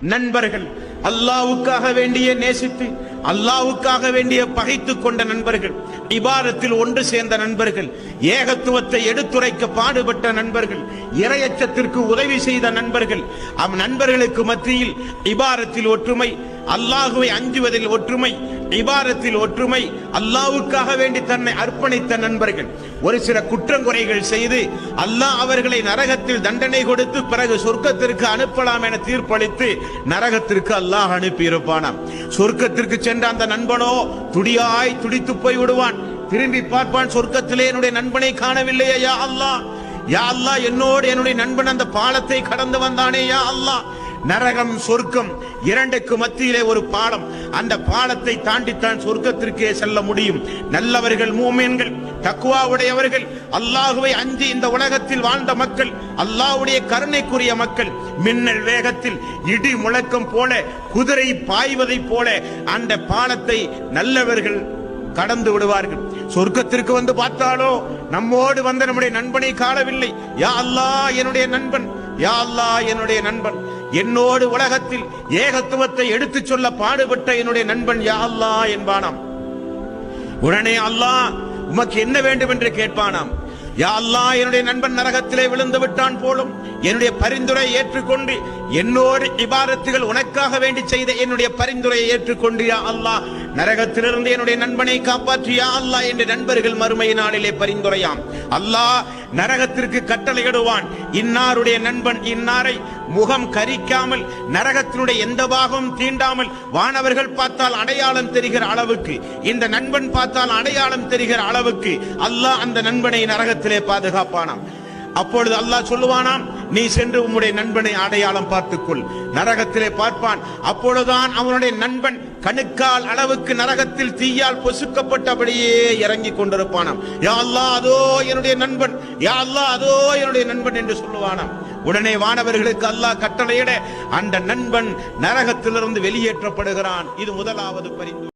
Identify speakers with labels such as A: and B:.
A: நண்பர்கள் அல்லாஹ்வுக்காக வேண்டிய நேசித்து அல்லாஹ்வுக்காக வேண்டிய பகைத்துக் கொண்ட நண்பர்கள், இபாதத்தில் ஒன்று சேர்ந்த நண்பர்கள், ஏகத்துவத்தை எடுத்துரைக்க பாடுபட்ட நண்பர்கள், இறையச்சத்திற்கு உதவி செய்த நண்பர்கள், நண்பர்களுக்கு மத்தியில் இபாதத்தில் ஒற்றுமை, அல்லாஹ்வை அஞ்சுவதில் ஒற்றுமை, இபாதத்தில் ஒற்றுமை, அல்லாஹ்வுக்காக வேண்டி தன்னை அர்ப்பணித்த நண்பர்கள். ஒரு சில குற்றங்குறைகள் செய்து அல்லாஹ் அவர்களை நரகத்தில் தண்டனை கொடுத்து பிறகு சொர்க்கத்திற்கு அனுப்பலாம் என தீர்ப்பளித்து நரகத்திற்கு அல்லாஹ் அனுப்பியிருப்பானாம். சொர்க்கத்திற்கு சென்ற அந்த நண்பனோ துடியாய் துடித்து போய் விடுவான். திரும்பி பார்ப்பான், சொர்க்கத்திலே என்னுடைய நண்பனை காணவில்லையே யா அல்லாஹ், யா அல்லாஹ், என்னோடு என்னுடைய நண்பன் அந்த பாலத்தை கடந்து வந்தானே யா அல்லாஹ். நரகம் சொர்க்கம் இரண்டுக்கு மத்தியிலே ஒரு பாலம், அந்த பாலத்தை தாண்டித்தான் சொர்க்கத்திற்கே செல்ல முடியும். நல்லவர்கள், மூமின்கள், தக்வாவுடையவர்கள், அல்லாஹுவை அஞ்சி இந்த உலகத்தில் வாழ்ந்த மக்கள், அல்லாஹ்வுடைய கருணைக்குரிய மக்கள், மின்னல் வேகத்தில் இடி முழக்கம் போல குதிரை பாய்வதை போல அந்த பாலத்தை நல்லவர்கள் கடந்து விடுவார்கள். சொர்க்கத்திற்கு வந்து பார்த்தாலோ நம்மோடு வந்த நம்முடைய நண்பனை காணவில்லை. யா அல்லாஹ் என்னுடைய நண்பன், யா அல்லாஹ் என்னுடைய நண்பன், என்னோடு உலகத்தில் ஏகத்துவத்தை எடுத்துச் சொல்ல பாடுபட்ட என்னுடைய நண்பன் யா அல்லாஹ் என்பானாம். உடனே அல்லாஹ் உமக்கு என்ன வேண்டும் என்று கேட்பானாம். யா அல்லாஹ் என்னுடைய நண்பன் நரகத்திலே விழுந்து விட்டான் போலும், என்னுடைய பரிந்துரை ஏற்றுக்கொண்டு என்னோடு இபாதத்துகள் உனக்காக வேண்டி செய்த என்னுடைய பரிந்துரையை ஏற்றுக்கொண்டு யா அல்லாஹ் நரகத்திலிருந்து என்னுடைய நண்பனை காப்பாற்றி யா அல்லாஹ் என்ற நண்பர்கள் மறுமை நாளிலே பரிந்துரையாம். அல்லாஹ் நரகத்திற்கு கட்டளையிடுவான், இன்னாருடைய நண்பன் இன்னாரை முகம் கரிக்காமல் நரகத்தினுடைய எந்த பாகம் தீண்டாமல் வானவர்கள் பார்த்தால் அடையாளம் தெரிகிற அளவுக்கு, இந்த நண்பன் பார்த்தால் அடையாளம் தெரிகிற அளவுக்கு அல்லாஹ் அந்த நண்பனை நரகத்திலே பாதுகாப்பானாம். அப்பொழுது அல்லாஹ் சொல்லுவானாம், நீ சென்று உம்முடைய நண்பனை அடையாளம் பார்த்துக்கொள். நரகத்திலே பார்ப்பான். அப்பொழுதுதான் அவனுடைய நண்பன் கணுக்கால் அளவுக்கு நரகத்தில் தீயால் பொசுக்கப்பட்டபடியே இறங்கி கொண்டிருப்பானாம். யா அல்லாஹ் அதோ என்னுடைய நண்பன், யா அல்லாஹ் அதோ என்னுடைய நண்பன் என்று சொல்லுவானாம். உடனே வானவர்களுக்கு அல்லாஹ் கட்டளையிட அந்த நண்பன் நரகத்திலிருந்து வெளியேற்றப்படுகிறான். இது முதலாவது பரிந்துரை.